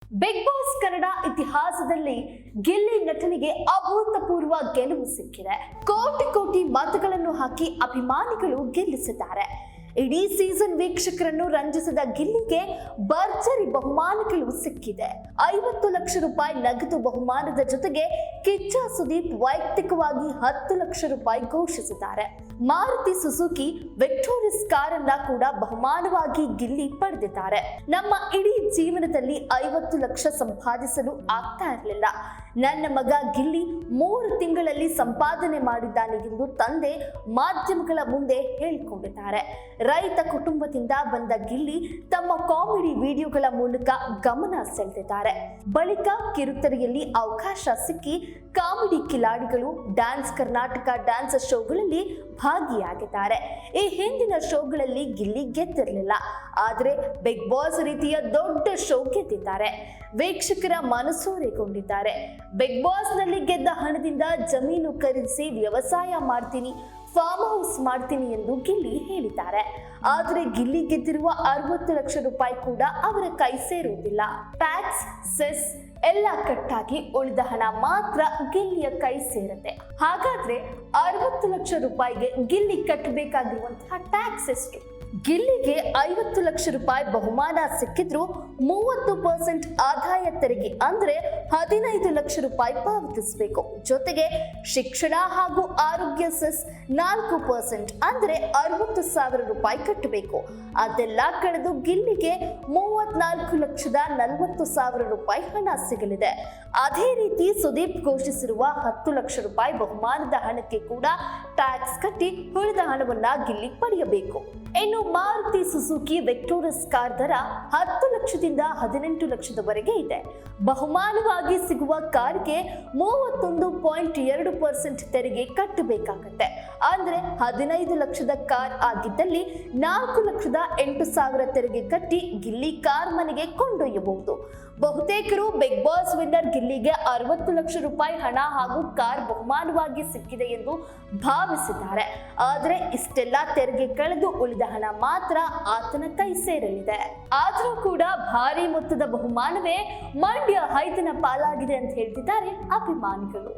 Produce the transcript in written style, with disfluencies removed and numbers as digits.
Big boss Kannada ಇತಿಹಾಸದಲ್ಲಿ ಗಿಲ್ಲಿ ನಟನಿಗೆ ಅಭೂತಪೂರ್ವ ಗೆಲುವು ಸಿಕ್ಕಿದೆ. ಕೋಟಿ ಕೋಟಿ ಮತಗಳನ್ನು ಹಾಕಿ ಅಭಿಮಾನಿಗಳು ಗೆಲ್ಲಿಸಿದ್ದಾರೆ. ಇಡೀ ಸೀಸನ್ ವೀಕ್ಷಕರನ್ನು ರಂಜಿಸಿದ ಗಿಲ್ಲಿಗೆ ಭರ್ಜರಿ ಬಹುಮಾನಗಳು ಸಿಕ್ಕಿದೆ. 50 ಲಕ್ಷ ರೂಪಾಯಿ ನಗದು ಬಹುಮಾನದ ಜೊತೆಗೆ ಕಿಚ್ಚ ಸುದೀಪ್ ವೈಯಕ್ತಿಕವಾಗಿ 10 ಲಕ್ಷ ರೂಪಾಯಿ ಘೋಷಿಸಿದ್ದಾರೆ. ಮಾರುತಿ ಸುಜುಕಿ ವಿಕ್ಟೋರಿಯಸ್ ಕಾರನ್ನ ಕೂಡ ಬಹುಮಾನವಾಗಿ ಗಿಲ್ಲಿ ಪಡೆದಿದ್ದಾರೆ. ನಮ್ಮ ಇಡೀ ಜೀವನದಲ್ಲಿ 50 ಲಕ್ಷ ಸಂಪಾದಿಸಲು ಆಗ್ತಾ ಇರಲಿಲ್ಲ. ನನ್ನ ಮಗ ಗಿಲ್ಲಿ 3 ತಿಂಗಳಲ್ಲಿ ಸಂಪಾದನೆ ಮಾಡಿದ್ದಾನೆ ಎಂದು ತಂದೆ ಮಾಧ್ಯಮಗಳ ಮುಂದೆ ಹೇಳಿಕೊಂಡಿದ್ದಾರೆ. ರೈತ ಕುಟುಂಬದಿಂದ ಬಂದ ಗಿಲ್ಲಿ ತಮ್ಮ ಕಾಮಿಡಿ ವಿಡಿಯೋಗಳ ಮೂಲಕ ಗಮನ ಸೆಳೆದಿದ್ದಾರೆ. ಬಳಿಕ ಕಿರುತೆರೆಯಲ್ಲಿ ಅವಕಾಶ ಸಿಕ್ಕಿ ಕಾಮಿಡಿ ಕಿಲಾಡಿಗಳು, ಡ್ಯಾನ್ಸ್ ಕರ್ನಾಟಕ ಡ್ಯಾನ್ಸ್ ಶೋಗಳಲ್ಲಿ ಭಾಗಿಯಾಗಿದ್ದಾರೆ. ಈ ಹಿಂದಿನ ಶೋಗಳಲ್ಲಿ ಗಿಲ್ಲಿ ಗೆದ್ದಿರಲಿಲ್ಲ, ಆದರೆ ಬಿಗ್ ಬಾಸ್ ರೀತಿಯ ದೊಡ್ಡ ಶೋ ಗೆದ್ದಿದ್ದಾರೆ. ವೀಕ್ಷಕರ ಮನಸೂರೆಗೊಂಡಿದ್ದಾರೆ. ಬಿಗ್ ಬಾಸ್ ನಲ್ಲಿ ಗೆದ್ದ ಹಣದಿಂದ ಜಮೀನು ಖರೀದಿಸಿ ವ್ಯವಸಾಯ ಮಾಡ್ತೀನಿ, ಫಾರ್ಮ್ ಹೌಸ್ ಮಾಡ್ತೀನಿ ಎಂದು ಗಿಲ್ಲಿ ಹೇಳಿದ್ದಾರೆ. ಆದರೆ ಗಿಲ್ಲಿ ಗೆದ್ದಿರುವ 60 ಲಕ್ಷ ರೂಪಾಯಿ ಕೂಡ ಅವರ ಕೈ ಸೇರುವುದಿಲ್ಲ. ಟ್ಯಾಕ್ಸ್, ಸೆಸ್ ಎಲ್ಲ ಕಟ್ಟಾಗಿ ಉಳಿದ ಹಣ ಮಾತ್ರ ಗಿಲ್ಲಿಯ ಕೈ ಸೇರುತ್ತೆ. ಹಾಗಾದ್ರೆ 60 ಲಕ್ಷ ರೂಪಾಯಿಗೆ ಗಿಲ್ಲಿ ಕಟ್ಟಬೇಕಾಗಿರುವಂತಹ ಟ್ಯಾಕ್ಸ್ ಎಷ್ಟು? ಗಿಲ್ಲಿಗೆ 50 ಲಕ್ಷ ರೂಪಾಯಿ ಬಹುಮಾನ ಸಿಕ್ಕಿದ್ರು 30% ಆದಾಯ ತೆರಿಗೆ ಅಂದ್ರೆ 15 ಲಕ್ಷ ರೂಪಾಯಿ ಪಾವತಿಸಬೇಕು. ಜೊತೆಗೆ ಶಿಕ್ಷಣ ಹಾಗೂ ಆರೋಗ್ಯ ಸೆಸ್ 4% ಅಂದ್ರೆ 60,000 ರೂಪಾಯಿ ಕಟ್ಟಬೇಕು. ಅದೆಲ್ಲ ಕಳೆದು ಗಿಲ್ಲಿಗೆ 34,40,000 ರೂಪಾಯಿ ಹಣ ಸಿಗಲಿದೆ. ಅದೇ ರೀತಿ ಸುದೀಪ್ ಘೋಷಿಸಿರುವ 10 ಲಕ್ಷ ರೂಪಾಯಿ ಬಹುಮಾನದ ಹಣಕ್ಕೆ ಕೂಡ ಟ್ಯಾಕ್ಸ್ ಕಟ್ಟಿ ಉಳಿದ ಹಣವನ್ನ ಗಿಲ್ಲಿ ಪಡೆಯಬೇಕು. ಇನ್ನು ಮಾರುತಿ ಸುಜುಕಿ ವಿಕ್ಟೋರಿಯಸ್ ಕಾರ್ ದರ 10 ಲಕ್ಷದಿಂದ 18 ಲಕ್ಷದವರೆಗೆ ಇದೆ. ಬಹುಮಾನವಾಗಿ ಸಿಗುವ ಕಾರ್ಗೆ 31.2% ತೆರಿಗೆ ಕಟ್ಟಬೇಕಾಗತ್ತೆ. ಅಂದ್ರೆ 15 ಲಕ್ಷದ ಕಾರ್ ಆಗಿದ್ದಲ್ಲಿ 4,08,000 ತೆರಿಗೆ ಕಟ್ಟಿ ಗಿಲ್ಲಿ ಕಾರ್ ಮನೆಗೆ ಕೊಂಡೊಯ್ಯಬಹುದು. ಬಹುತೇಕರು ಬಿಗ್ ಬಾಸ್ ವಿನ್ನರ್ ಗಿಲ್ಲಿಗೆ 60 ಲಕ್ಷ ರೂಪಾಯಿ ಹಣ ಹಾಗೂ ಕಾರ್ ಬಹುಮಾನವಾಗಿ ಸಿಕ್ಕಿದೆ ಎಂದು ಭಾವಿಸಿದ್ದಾರೆ. ಆದರೆ ಇಷ್ಟೆಲ್ಲ ತೆರಿಗೆ ಕಳೆದು ಉಳಿದ ಹಣ ಮಾತ್ರ ಆತನ ಕೈ ಸೇರಲಿದೆ. ಆದರೂ ಕೂಡ ಭಾರಿ ಮೊತ್ತದ ಬಹುಮಾನವೇ ಮಂಡ್ಯ ಹೈದನ ಪಾಲಾಗಿದೆ ಅಂತ ಹೇಳ್ತಿದ್ದಾರೆ ಅಭಿಮಾನಿಗಳು.